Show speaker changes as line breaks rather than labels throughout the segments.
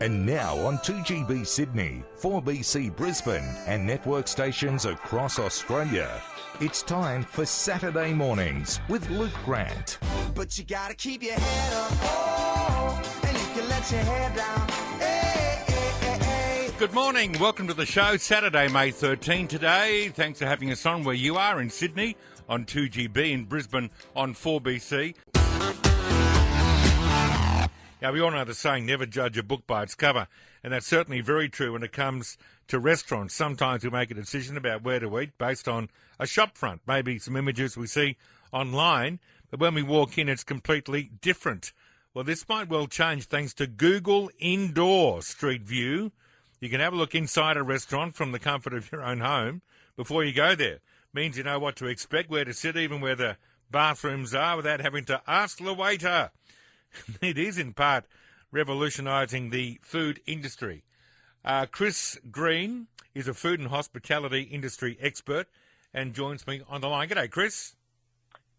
And now on 2GB Sydney, 4BC Brisbane and network stations across Australia, it's time for Saturday Mornings with Luke Grant.
But you gotta keep your head up, oh, and you can let your hair down. Hey, hey, hey, hey.
Good morning. Welcome to the show. Saturday, May 13 today. Thanks for having us on where you are in Sydney on 2GB, in Brisbane on 4BC. Now, we all know the saying, never judge a book by its cover, and that's certainly very true when it comes to restaurants. Sometimes we make a decision about where to eat based on a shop front, maybe some images we see online, but when we walk in, it's completely different. Well, this might well change thanks to Google Indoor Street View. You can have a look inside a restaurant from the comfort of your own home before you go there. Means you know what to expect, where to sit, even where the bathrooms are, without having to ask the waiter. It is, in part, revolutionising the food industry. Chris Green is a food and hospitality industry expert and joins me on the line. G'day, Chris.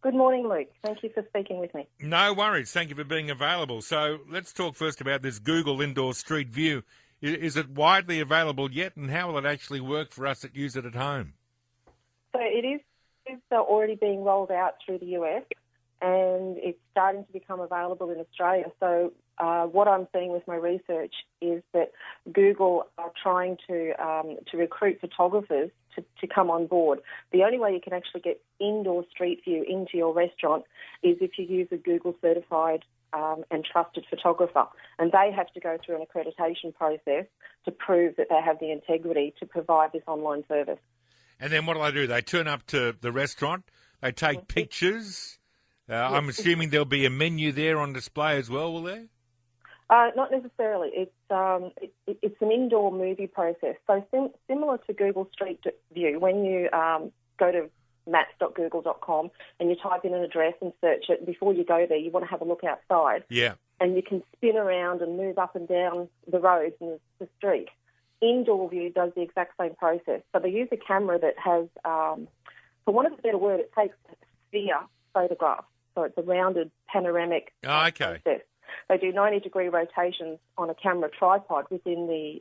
Good morning, Luke. Thank you for speaking with me.
No worries. Thank you for being available. So let's talk first about this Google Indoor Street View. Is it widely available yet, and how will it actually work for us that use it at home?
So it is already being rolled out through the US, and it's starting to become available in Australia. So what I'm seeing with my research is that Google are trying to recruit photographers to come on board. The only way you can actually get indoor street view into your restaurant is if you use a Google certified and trusted photographer. And they have to go through an accreditation process to prove that they have the integrity to provide this online service. And
then what do? They turn up to the restaurant, they take pictures. I'm assuming there'll be a menu there on display as well, will there?
Not necessarily. It's an indoor movie process. So similar to Google Street View, when you go to maps.google.com and you type in an address and search it, before you go there, you want to have a look outside.
Yeah. And
you can spin around and move up and down the roads and the street. Indoor View does the exact same process. So they use a camera that has, for want of a better word, it takes sphere photographs. So it's a rounded panoramic process. They do 90-degree rotations on a camera tripod within the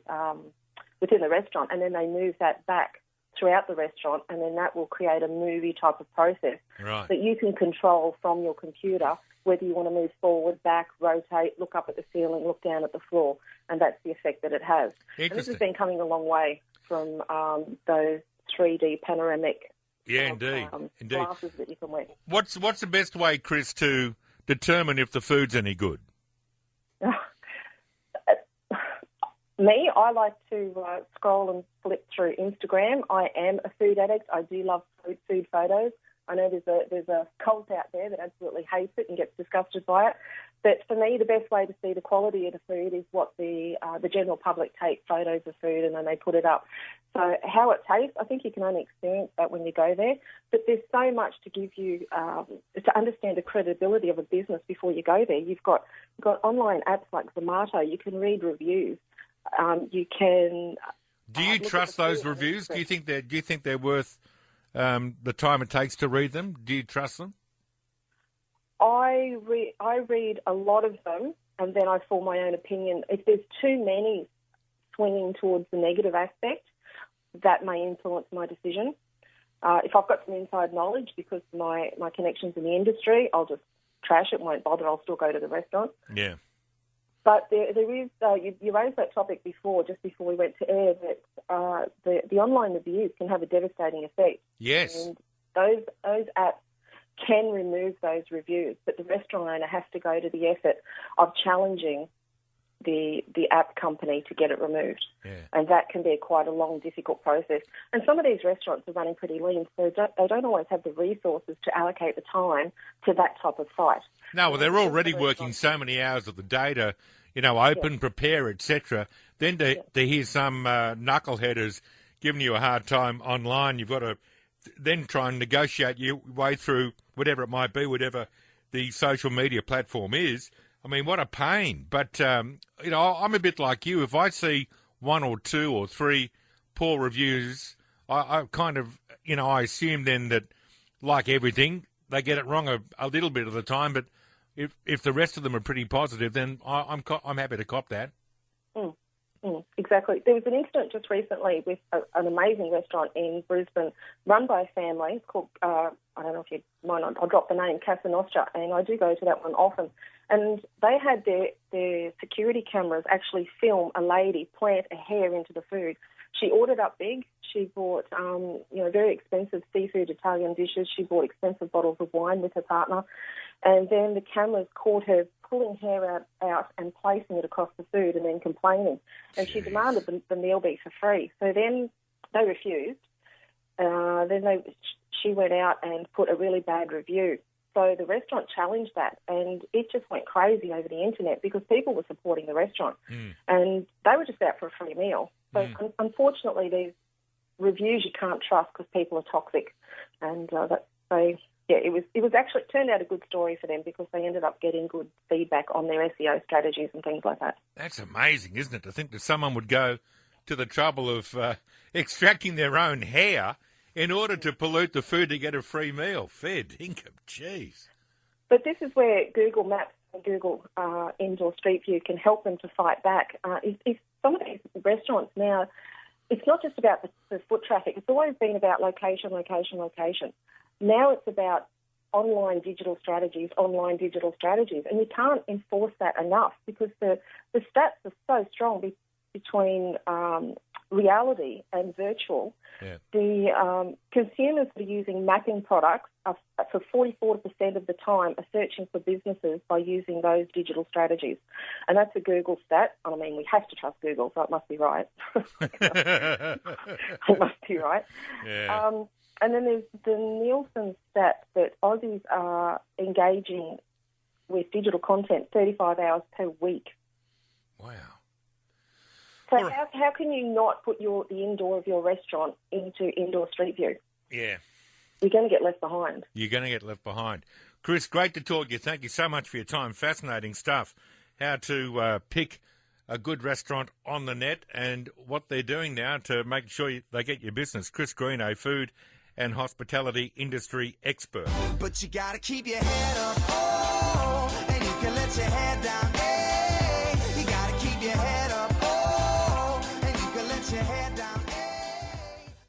restaurant, and then they move that back throughout the restaurant, and then that will create a movie type of process that you can control from your computer, whether you want to move forward, back, rotate, look up at the ceiling, look down at the floor, and that's the effect that it has. And this has been coming a long way from those 3D panoramic glasses that you can wear.
What's the best way, Chris, to determine if the food's any good?
Me, I like to scroll and flip through Instagram. I am a food addict. I do love food photos. I know there's a cult out there that absolutely hates it and gets disgusted by it. But for me, the best way to see the quality of the food is what the general public take photos of food and then they put it up. So how it tastes, I think you can only experience that when you go there. But there's so much to give you to understand the credibility of a business before you go there. You've got online apps like Zomato. You can read reviews. You can.
Do you trust those reviews? Do you think they're worth the time it takes to read them? Do you trust them?
I read a lot of them, and then I form my own opinion. If there's too many swinging towards the negative aspect, that may influence my decision. If I've got some inside knowledge because of my connections in the industry, I'll just trash it, won't bother. I'll still go to the restaurant.
Yeah.
But there is, you raised that topic just before we went to air, that the online reviews can have a devastating effect.
Yes.
And those apps can remove those reviews, but the restaurant owner has to go to the effort of challenging the app company to get it removed.
Yeah.
And that can be quite a long, difficult process. And some of these restaurants are running pretty lean, so they don't always have the resources to allocate the time to that type of site.
No, well, they're already working so many hours of the day to, open, prepare, etc. Then to hear some knuckleheaders giving you a hard time online, you've got to then try and negotiate your way through whatever it might be, whatever the social media platform is. I mean, what a pain. But, I'm a bit like you. If I see one or two or three poor reviews, I kind of, I assume then that, like everything, they get it wrong a little bit of the time, but if the rest of them are pretty positive, then I'm happy to cop that.
Mm. Exactly. There was an incident just recently with an amazing restaurant in Brisbane run by a family. It's called, I don't know if you mind, I'll drop the name, Casa Nostra, and I do go to that one often. And they had their security cameras actually film a lady plant a hair into the food. She ordered up big. She bought, very expensive seafood Italian dishes. She bought expensive bottles of wine with her partner. And then the cameras caught her pulling hair out and placing it across the food and then complaining. And she demanded the meal be for free. So then they refused. She went out and put a really bad review. So the restaurant challenged that, and it just went crazy over the internet because people were supporting the restaurant. And they were just out for a free meal. So unfortunately, these reviews you can't trust because people are toxic. And it was actually, it turned out a good story for them because they ended up getting good feedback on their SEO strategies and things like that.
That's amazing, isn't it, to think that someone would go to the trouble of extracting their own hair in order to pollute the food to get a free meal. Fair dinkum, jeez.
But this is where Google Maps and Google Indoor Street View can help them to fight back. If some of these restaurants now, it's not just about the foot traffic. It's always been about location, location, location. Now it's about online digital strategies. And you can't enforce that enough because the stats are so strong between reality and virtual.
Yeah.
The consumers that are using mapping products are, for 44% of the time, are searching for businesses by using those digital strategies. And that's a Google stat. I mean, we have to trust Google, so it must be right. It must be right.
Yeah.
And then there's the Nielsen stat that Aussies are engaging with digital content 35 hours per week.
Wow.
So how can you not put the indoor of your restaurant into Indoor Street View?
Yeah.
You're going to get left behind.
You're going to get left behind. Chris, great to talk to you. Thank you so much for your time. Fascinating stuff. How to pick a good restaurant on the net and what they're doing now to make sure they get your business. Chris Greeno, food and hospitality industry expert.
But you gotta keep your head up.